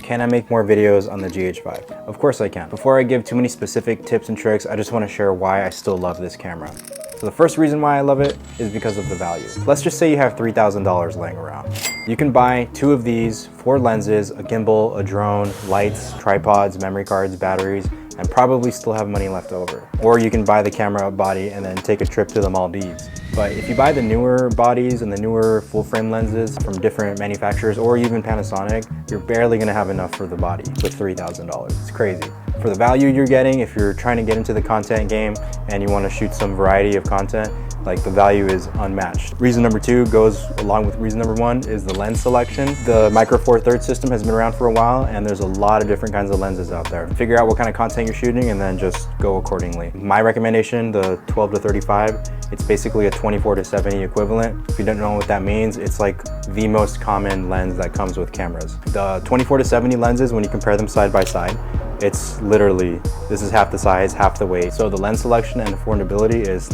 Can I make more videos on the GH5? Of course I can. Before I give too many specific tips and tricks, I just want to share why I still love this camera. So the first reason why I love it is because of the value. Let's just say you have $3,000 laying around. You can buy 2 of these, 4 lenses, a gimbal, a drone, lights, tripods, memory cards, batteries, and probably still have money left over. Or you can buy the camera body and then take a trip to the Maldives. But if you buy the newer bodies and the newer full frame lenses from different manufacturers or even Panasonic, you're barely gonna have enough for the body with $3,000. It's crazy. For the value you're getting, if you're trying to get into the content game and you wanna shoot some variety of content, like the value is unmatched. Reason number 2 goes along with reason number 1 is the lens selection. The Micro Four Thirds system has been around for a while and there's a lot of different kinds of lenses out there. Figure out what kind of content you're shooting and then just go accordingly. My recommendation, the 12 to 35, it's basically a 24 to 70 equivalent. If you don't know what that means, it's like the most common lens that comes with cameras. The 24 to 70 lenses, when you compare them side by side, it's literally, this is half the size, half the weight. So the lens selection and affordability is.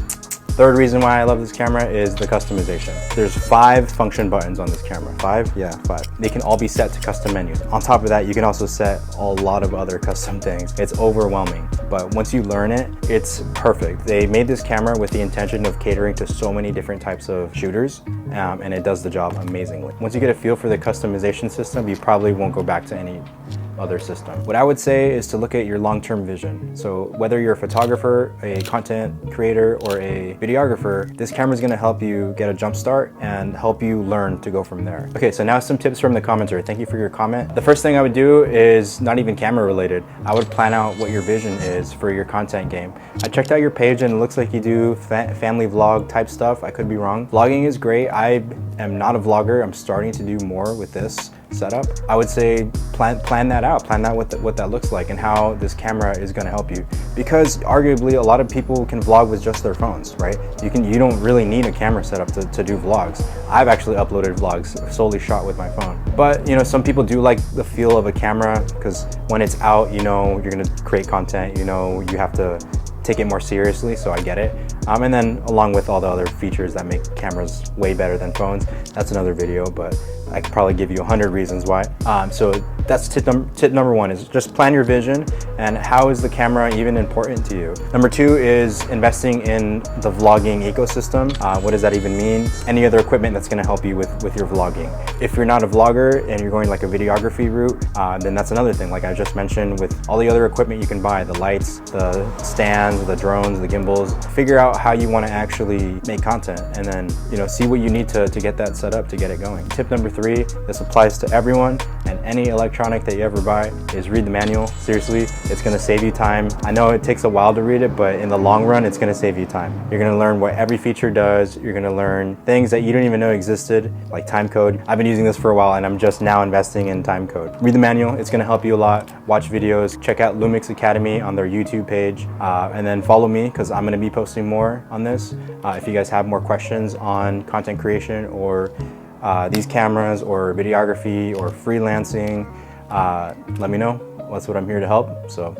Third reason why I love this camera is the customization. There's 5 function buttons on this camera. 5? Yeah, 5. They can all be set to custom menus. On top of that, you can also set a lot of other custom things. It's overwhelming, but once you learn it, it's perfect. They made this camera with the intention of catering to so many different types of shooters, and it does the job amazingly. Once you get a feel for the customization system, you probably won't go back to any other system. What I would say is to look at your long-term vision. So whether you're a photographer, a content creator, or a videographer, this camera is going to help you get a jump start and help you learn to go from there. Okay, so now some tips from the commenter. Thank you for your comment. The first thing I would do is not even camera related. I would plan out what your vision is for your content game. I checked out your page and it looks like you do family vlog type stuff. I could be wrong. Vlogging is great. I am not a vlogger. I'm starting to do more with this setup. I would say plan that out. Plan out what that looks like and how this camera is going to help you. Because arguably a lot of people can vlog with just their phones, right? You don't really need a camera setup to do vlogs. I've actually uploaded vlogs solely shot with my phone. But you know, some people do like the feel of a camera because when it's out, you know, you're going to create content, you know, you have to take it more seriously, so I get it. And then along with all the other features that make cameras way better than phones, that's another video, but I could probably give you 100 reasons why. So that's tip number 1 is just plan your vision and how is the camera even important to you. Number 2 is investing in the vlogging ecosystem. What does that even mean? Any other equipment that's gonna help you with your vlogging. If you're not a vlogger and you're going like a videography route, then that's another thing. Like I just mentioned, with all the other equipment you can buy, the lights, the stands, the drones, the gimbals, figure out how you wanna actually make content and then, you know, see what you need to get that set up to get it going. Tip number 3, this applies to everyone and any electronic that you ever buy, is read the manual. Seriously, it's gonna save you time. I know it takes a while to read it, but in the long run, it's gonna save you time. You're gonna learn what every feature does. You're gonna learn things that you didn't even know existed, like time code. I've been using this for a while and I'm just now investing in time code. Read the manual, it's gonna help you a lot. Watch videos, check out Lumix Academy on their YouTube page, and then follow me because I'm gonna be posting more on this. If you guys have more questions on content creation or these cameras or videography or freelancing, let me know. That's what I'm here to help. So